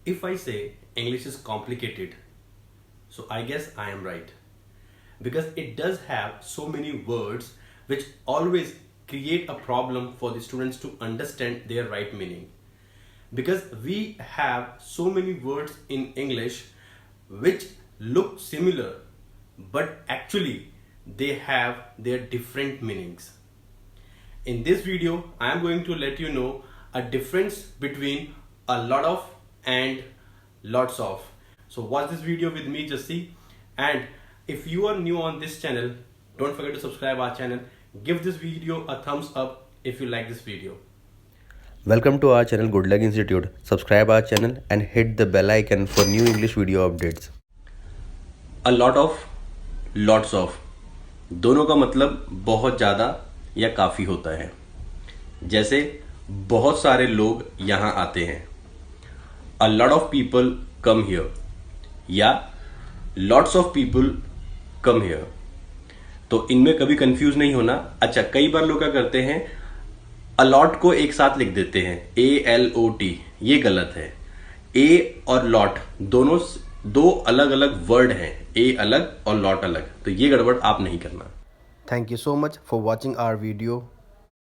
If I say English is complicated, so I guess I am right. Because it does have so many words which always create a problem for the students to understand their right meaning. Because we have so many words in English which look similar, but actually they have their different meanings. In this video, I am going to let you know a difference between a lot of and lots of. So watch this video with me, Jassi. And if you are new on this channel, don't forget to subscribe our channel. Give this video a thumbs up if you like this video. Welcome to our channel Goodluck Institute. Subscribe our channel and hit the bell icon for new English video updates. A lot of, lots of, दोनों का मतलब बहुत ज़्यादा या काफ़ी होता है. जैसे बहुत सारे लोग यहाँ आते हैं. A lot of people come here. या lots of people come here. तो इनमें कभी कंफ्यूज नहीं होना. अच्छा, कई बार लोग क्या करते हैं, अलॉट को एक साथ लिख देते हैं, ALOT. ये गलत है. ए और लॉट दोनों दो अलग अलग वर्ड हैं. ए अलग और लॉट अलग. तो ये गड़बड़ आप नहीं करना. Thank you so much for watching our video.